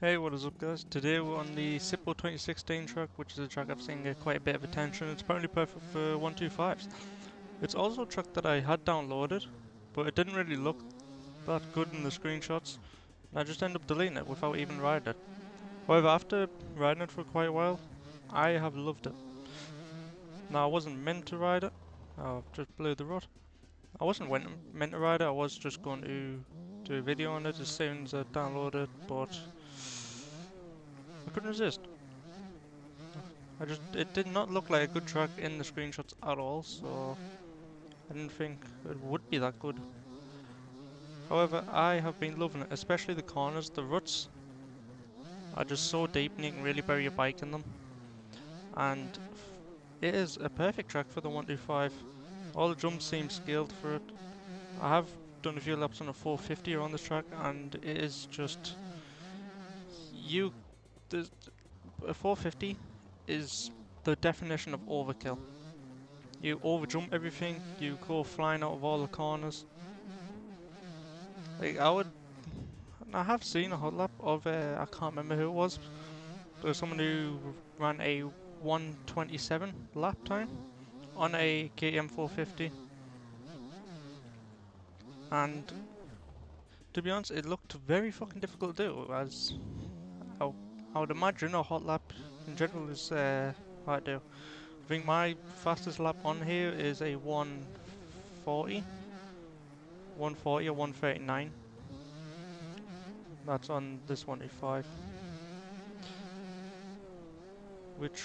Hey, what is up guys? Today we're on the Sippo 2016 truck, which is a truck I've seen get quite a bit of attention. It's apparently perfect for 125s. It's also a truck that I had downloaded, but it didn't really look that good in the screenshots. And I just ended up deleting it without even riding it. However, after riding it for quite a while, I have loved it. Now, I wasn't meant to ride it, I just blew the rut. I wasn't meant to ride it, I was just going to do a video on it as soon as I downloaded it, but I couldn't resist. It did not look like a good track in the screenshots at all, so I didn't think it would be that good. However, I have been loving it, especially the corners. The ruts are just so deep and you can really bury your bike in them. And it is a perfect track for the 125. All the jumps seem scaled for it. I have done a few laps on a 450 on this track and it is just you the a 450 is the definition of overkill. You overjump everything, you go flying out of all the corners. Like I have seen a hot lap of I can't remember who it was. There was someone who ran a 127 lap time on a KTM 450, and to be honest, it looked very fucking difficult to do. As I, I would imagine a hot lap in general is hard to do. I think my fastest lap on here is a 140, 140 or 139. That's on this 185. Which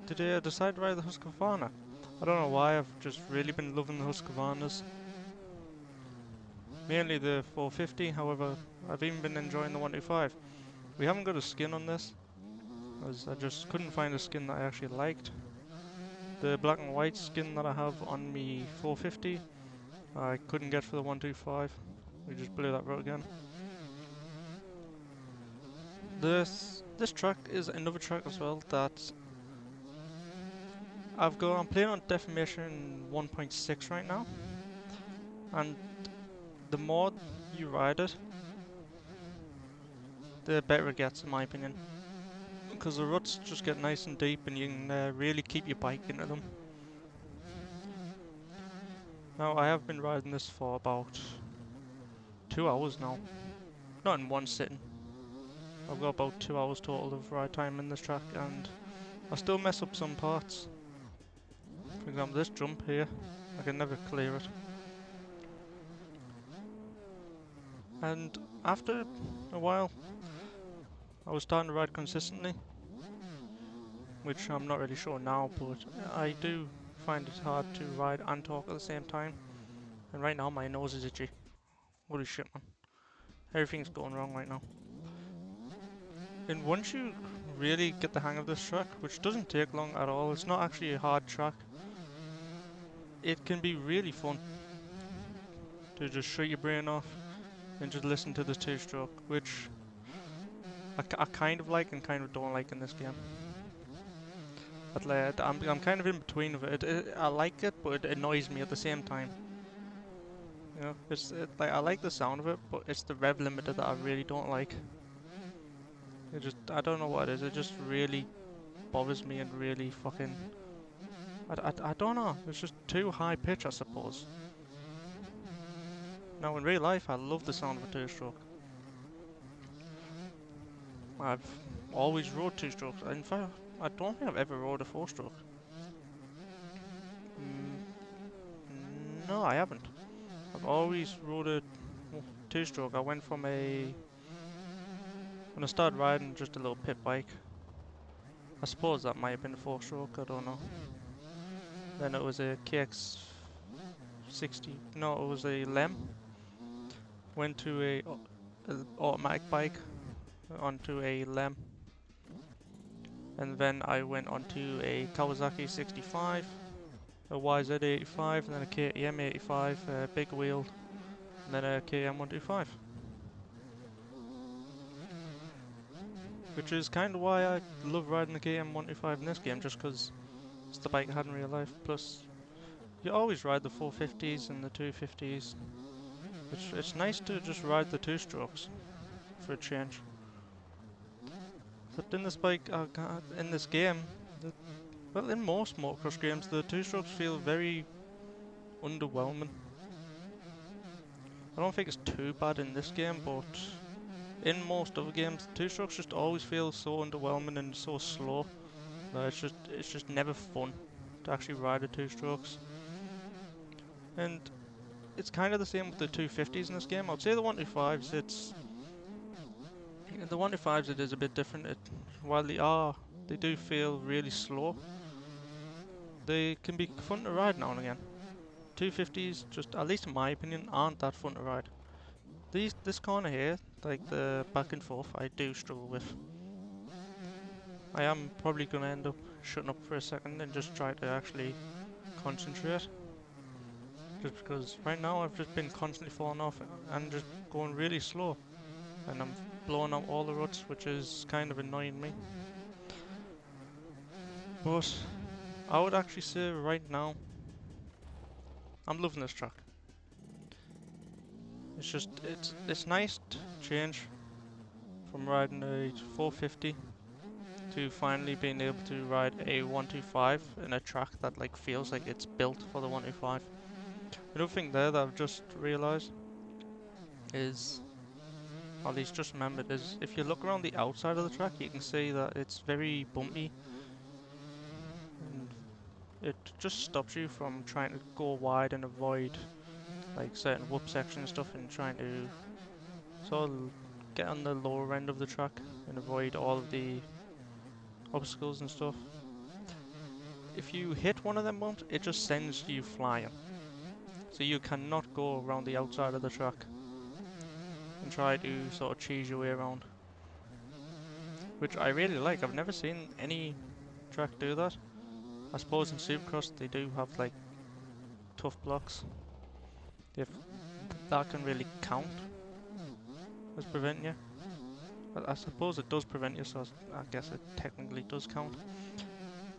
today I decided to ride the Husqvarna. I don't know why, I've just really been loving the Husqvarnas. Mainly the 450, however, I've even been enjoying the 125. We haven't got a skin on this, as I just couldn't find a skin that I actually liked. The black and white skin that I have on me 450, I couldn't get for the 125. We just blew that road again. This track is another track as well that I'm playing on Defamation 1.6 right now, and the more you ride it, the better it gets in my opinion. Because the ruts just get nice and deep and you can really keep your bike into them. Now I have been riding this for about 2 hours now. Not in one sitting. I've got about 2 hours total of ride time in this track and I still mess up some parts. For example, this jump here, I can never clear it. And after a while, I was starting to ride consistently, which I'm not really sure now, but I do find it hard to ride and talk at the same time. And right now my nose is itchy. Holy shit, man. Everything's going wrong right now. And once you really get the hang of this track, which doesn't take long at all, it's not actually a hard track, it can be really fun to just shut your brain off and just listen to this two-stroke, which I kind of like and kind of don't like in this game. I'm kind of in between of it. I like it, but it annoys me at the same time. You know, like I like the sound of it, but it's the rev limiter that I really don't like. I don't know what it is. It just really bothers me and really fucking. I don't know. It's just too high pitch, I suppose. Now in real life, I love the sound of a two-stroke. I've always rode two-strokes. In fact, I don't think I've ever rode a four-stroke. No, I haven't. I've always rode a two-stroke. I went from when I started riding just a little pit bike. I suppose that might have been a four-stroke. I don't know. Then it was a KX60. No, it was a Lem. Went to a automatic bike onto a Lem, and then I went onto a Kawasaki 65, a YZ85, and then a KTM 85, a big wheel, and then a KM 125. Which is kind of why I love riding the KM 125 in this game, just because it's the bike I had in real life. Plus, you always ride the 450s and the 250s. It's nice to just ride the two strokes for a change. Except in this bike, in this game, well, in most motocross games, the two-strokes feel very underwhelming. I don't think it's too bad in this game, but in most other games, two-strokes just always feel so underwhelming and so slow that it's just never fun to actually ride a two-strokes. And it's kind of the same with the 250s in this game. I'd say the 125s, the 125s it is a bit different. While they do feel really slow, they can be fun to ride now and again. 250s, just at least in my opinion, aren't that fun to ride. This corner here, like the back and forth, I do struggle with. I am probably gonna end up shutting up for a second and just try to actually concentrate. Just because right now I've just been constantly falling off and just going really slow. And I'm blowing out all the ruts, which is kind of annoying me. But I would actually say right now, I'm loving this track. It's nice to change from riding a 450 to finally being able to ride a 125 in a track that like feels like it's built for the 125. Another thing there that I've just realised is, or at least just remembered, is if you look around the outside of the track, you can see that it's very bumpy, and it just stops you from trying to go wide and avoid like certain whoop sections and stuff, and trying to sort of get on the lower end of the track and avoid all of the obstacles and stuff. If you hit one of them bumps, it just sends you flying. So you cannot go around the outside of the track and try to sort of cheese your way around. Which I really like. I've never seen any track do that. I suppose in Supercross they do have like tough blocks. If that can really count as preventing you. I suppose it does prevent you, so I guess it technically does count.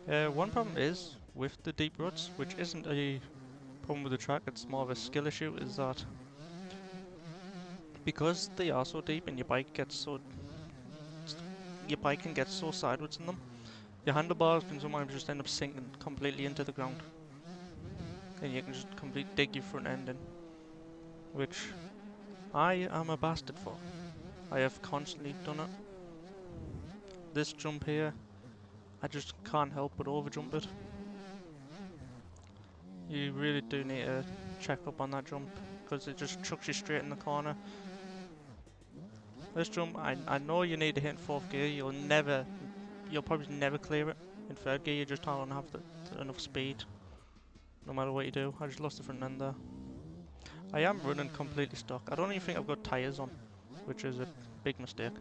One problem is with the deep ruts, which isn't a problem with the track, it's more of a skill issue, is that because they are so deep and your bike can get so sideways in them, your handlebars can sometimes just end up sinking completely into the ground, and you can just completely dig your front end in, which I am a bastard for. I have constantly done it. This jump here, I just can't help but overjump it. You really do need to check up on that jump, because it just chucks you straight in the corner. This jump, I know you need to hit in 4th gear, you'll probably never clear it. In 3rd gear you just don't have enough speed, no matter what you do. I just lost the front end there. I am running completely stock. I don't even think I've got tyres on, which is a big mistake.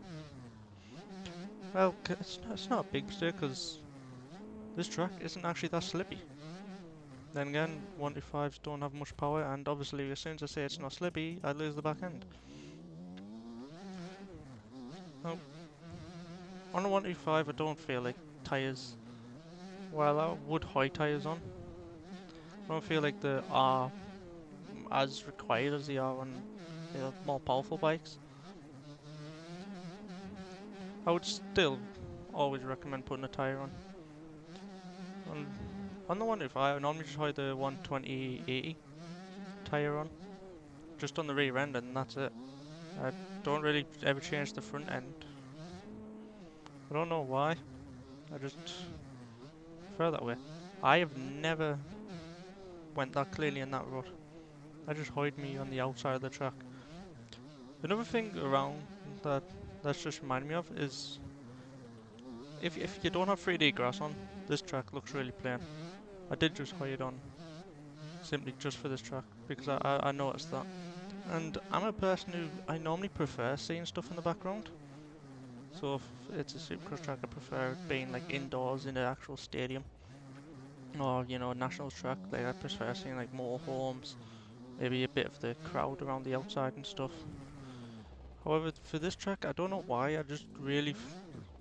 Well, it's not a big mistake, because this track isn't actually that slippy. Then again, 125s don't have much power, and obviously as soon as I say it's not slippy, I lose the back end. Now, on a 125 I don't feel like tyres, while I would high tyres on, I don't feel like they are as required as they are on more powerful bikes. I would still always recommend putting a tyre on. On the 125 I normally just hide the 120/80 tyre on, just on the rear end, and that's it. I don't really ever change the front end. I don't know why, I just prefer that way. I have never went that clearly in that rut. I just hide me on the outside of the track. Another thing around that's just reminded me of is if you don't have 3D grass on, this track looks really plain. I did just hide on simply just for this track because I noticed that. And I'm a person who I normally prefer seeing stuff in the background. So if it's a Supercross track, I prefer it being like indoors in an actual stadium, or you know, a nationals track. Like I prefer seeing like motorhomes, maybe a bit of the crowd around the outside and stuff. However, for this track, I don't know why, I just really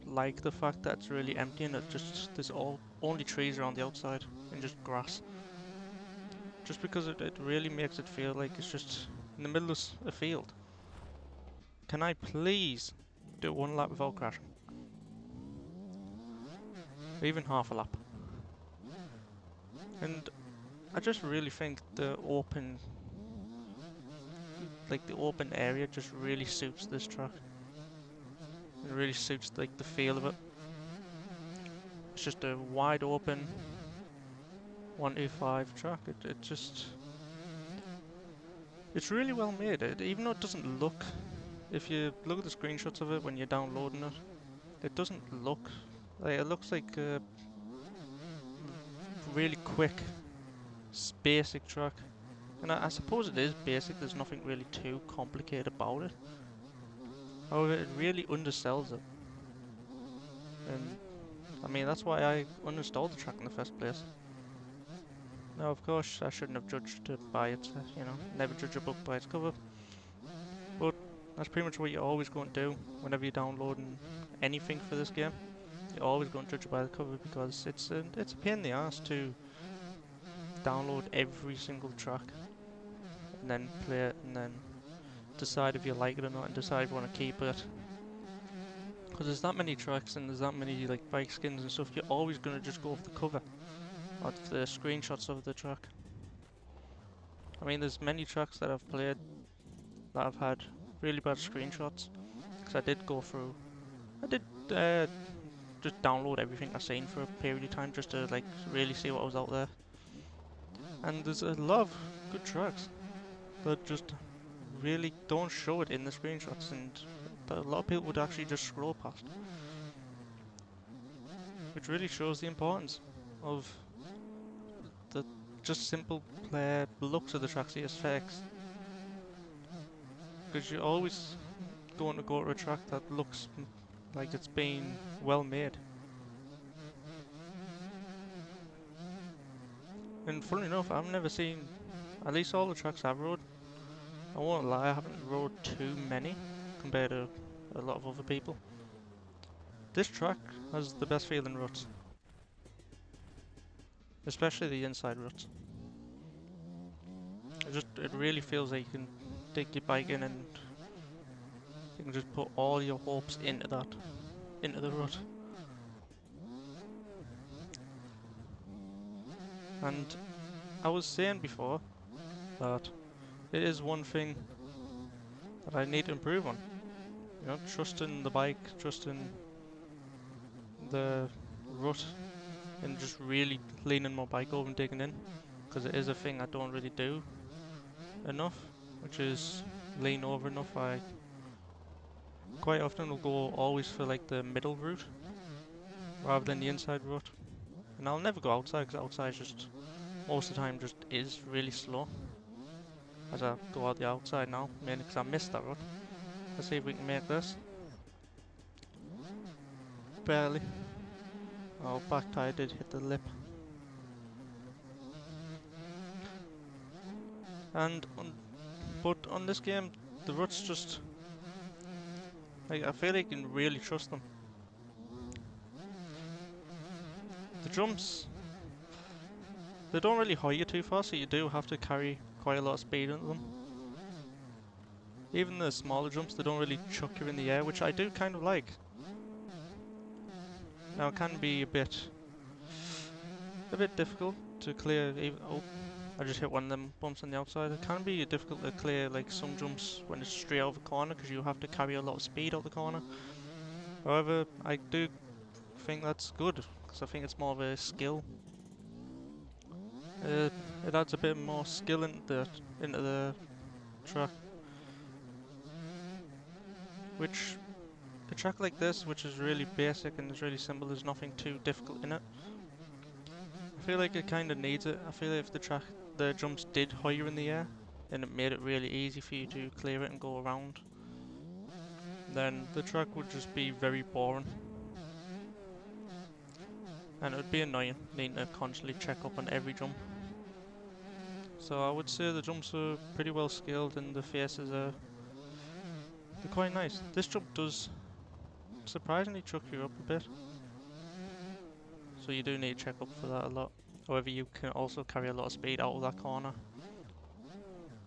like the fact that it's really empty and there's only trees around the outside and just grass. Just because it really makes it feel like it's just in the middle of a field. Can I please do one lap without crashing? or even half a lap. And I just really think the open area just really suits this track. It really suits like the feel of it. It's just a wide open 125 track. It's really well made. Even though it doesn't look, if you look at the screenshots of it when you're downloading it, it doesn't look like, it looks like a really quick, basic track. And I suppose it is basic, there's nothing really too complicated about it. However, it really undersells it. And I mean, that's why I uninstalled the track in the first place. Now, of course, I shouldn't have judged it by its, never judge a book by its cover. But that's pretty much what you're always going to do whenever you're downloading anything for this game. You're always going to judge it by the cover because it's a pain in the ass to download every single track and then play it and then decide if you like it or not and decide if you want to keep it. Because there's that many tracks and there's that many like bike skins and stuff, you're always going to just go off the cover or the screenshots of the track. I mean, there's many tracks that I've played that have had really bad screenshots. Because I did just download everything I've seen for a period of time just to like really see what was out there. And there's a lot of good tracks that just really don't show it in the screenshots and that a lot of people would actually just scroll past. Which really shows the importance of the just simple looks of the tracks, the aesthetics. Because you're always going to go to a track that looks like it's been well made. And funny enough, I've never seen, at least all the tracks I've rode, I won't lie, I haven't rode too many compared to a lot of other people. This track has the best feeling ruts. Especially the inside ruts. It really feels like you can take your bike in and you can just put all your hopes into the rut. And I was saying before that it is one thing that I need to improve on. You know, trusting the bike, trusting the rut, and just really leaning my bike over and digging in. Because it is a thing I don't really do enough, which is lean over enough. I quite often will go always for like the middle route rather than the inside route. And I'll never go outside because outside just most of the time just is really slow. As I go out the outside now, mainly because I missed that route. Let's see if we can make this. Barely. Oh, back tire did hit the lip. And but on this game, the ruts just like I feel like you can really trust them. The jumps, they don't really hit you too far, so you do have to carry quite a lot of speed into them. Even the smaller jumps, they don't really chuck you in the air, which I do kind of like. Now it can be a bit difficult to clear. Even I just hit one of them bumps on the outside. It can be difficult to clear like some jumps when it's straight out of the corner because you have to carry a lot of speed out the corner. However, I do think that's good because I think it's more of a skill. It adds a bit more skill into the track, which a track like this, which is really basic and is really simple, there's nothing too difficult in it. I feel like it kind of needs it. I feel like if the jumps did higher in the air, and it made it really easy for you to clear it and go around, then the track would just be very boring. And it would be annoying, needing to constantly check up on every jump. So I would say the jumps are pretty well scaled and the faces are they're quite nice. This jump does surprisingly chuck you up a bit. So you do need to check up for that a lot. However, you can also carry a lot of speed out of that corner.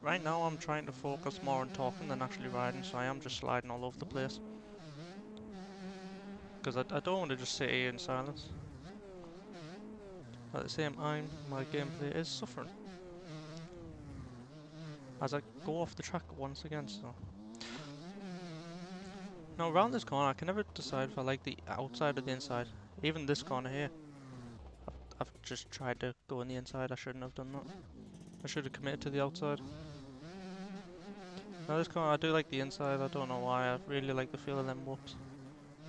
Right now I'm trying to focus more on talking than actually riding, so I am just sliding all over the place. Because I don't want to just sit here in silence. At the same time, my gameplay is suffering as I go off the track once again. So now around this corner, I can never decide if I like the outside or the inside. Even this corner here, I've just tried to go on the inside. I shouldn't have done that. I should have committed to the outside. Now this corner, I do like the inside. I don't know why. I really like the feel of them whoops.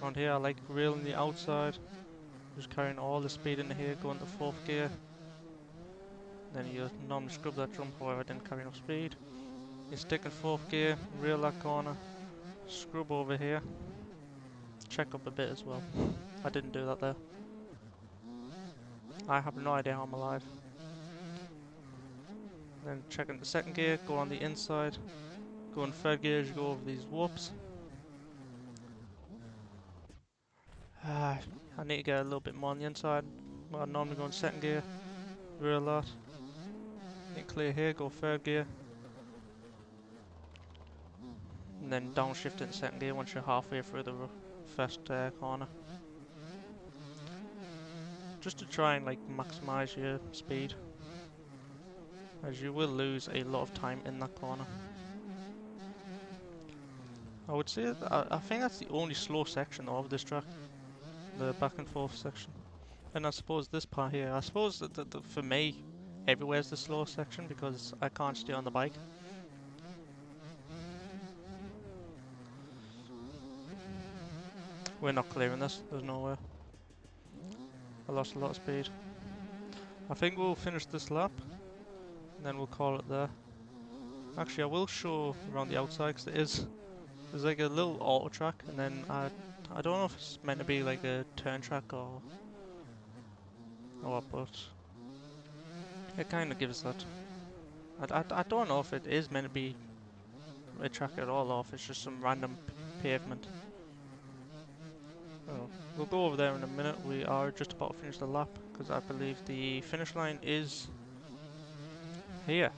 Around here, I like reeling the outside. Just carrying all the speed into here, going to 4th gear. Then you normally scrub that jump, however I didn't carry enough speed. You stick in 4th gear, reel that corner, scrub over here. Check up a bit as well. I didn't do that there. I have no idea how I'm alive. Then check into 2nd gear, go on the inside. Go in 3rd gear as you go over these whoops. I need to get a little bit more on the inside. Well, I normally go in 2nd gear, reel that. Need clear here, go 3rd gear. And then downshift in 2nd gear once you're halfway through the first corner. Just to try and like maximise your speed, as you will lose a lot of time in that corner. I would say that I think that's the only slow section of this track, the back and forth section. And I suppose this part here, I suppose that for me, everywhere's the slow section because I can't stay on the bike. We're not clearing this, there's no way. I lost a lot of speed. I think we'll finish this lap, and then we'll call it there. Actually, I will show around the outside because there's like a little auto track, and then I don't know if it's meant to be like a turn track or what, but it kind of gives that. I don't know if it is meant to be a track at all, or if it's just some random pavement. Oh, we'll go over there in a minute. We are just about to finish the lap because I believe the finish line is here.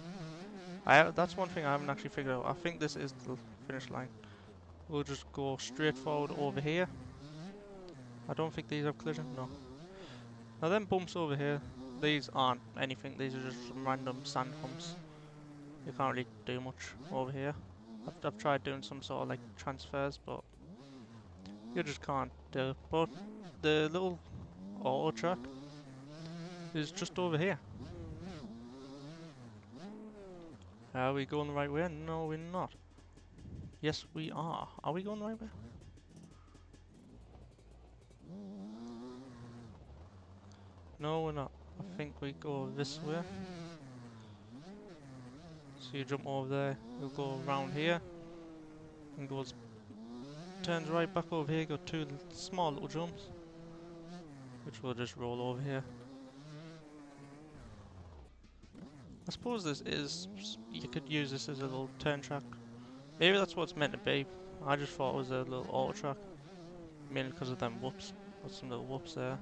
That's one thing I haven't actually figured out. I think this is the finish line. We'll just go straight forward over here. I don't think these have collision, no. Now them bumps over here, these aren't anything, these are just some random sand humps. You can't really do much over here. I've tried doing some sort of like transfers, but you just can't do. But the little auto track is just over here. Are we going the right way? No, we're not. Yes, we are. Are we going the right way? No, we're not. I think we go this way. So you jump over there, you'll go around here, and goes, turns right back over here, go 2 small little jumps, which will just roll over here. I suppose this is, you could use this as a little turn track. Maybe that's what it's meant to be. I just thought it was a little auto track, mainly because of them whoops. Got some little whoops there.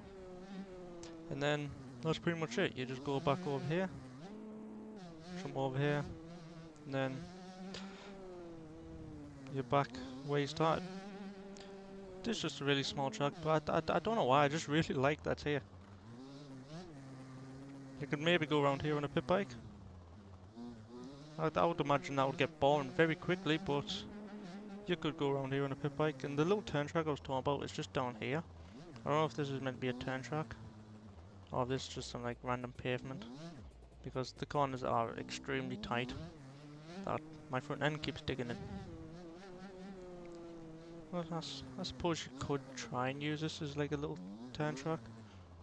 And then that's pretty much it. You just go back over here, jump over here, and then you're back where you started. This is just a really small track, but I don't know why, I just really like that here. You could maybe go around here on a pit bike. I would imagine that would get boring very quickly, but you could go around here on a pit bike. And the little turn track I was talking about is just down here. I don't know if this is meant to be a turn track, or if this is just some like random pavement, because the corners are extremely tight that my front end keeps digging in. Well, I suppose you could try and use this as like a little turn track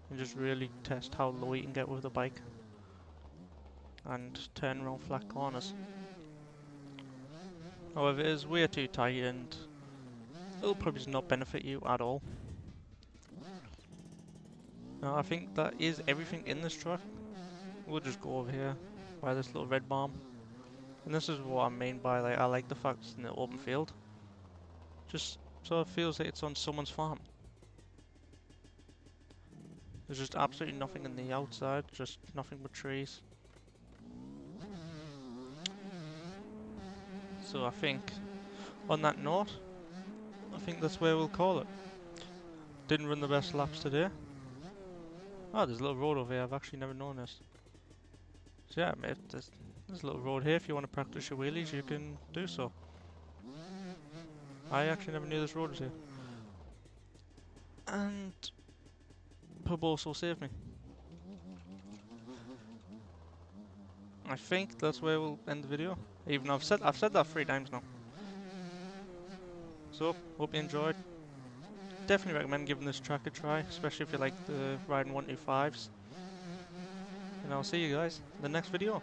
and just really test how low you can get with the bike and turn around flat corners. However, it is way too tight and it'll probably just not benefit you at all. Now I think that is everything in this track. We'll just go over here by this little red bomb. And this is what I mean by like, I like the fact it's in the open field. Just so it feels like it's on someone's farm. There's just absolutely nothing in the outside, just nothing but trees. So I think, on that note, I think that's where we'll call it. Didn't run the best laps today. Oh, there's a little road over here. I've actually never known this. So yeah, mate, there's a little road here. If you want to practice your wheelies, you can do so. I actually never knew this road was here. And Puboso saved me. I think that's where we'll end the video. Even though I've said that 3 times now. So, hope you enjoyed. Definitely recommend giving this track a try, especially if you like the riding 125s. And I'll see you guys in the next video.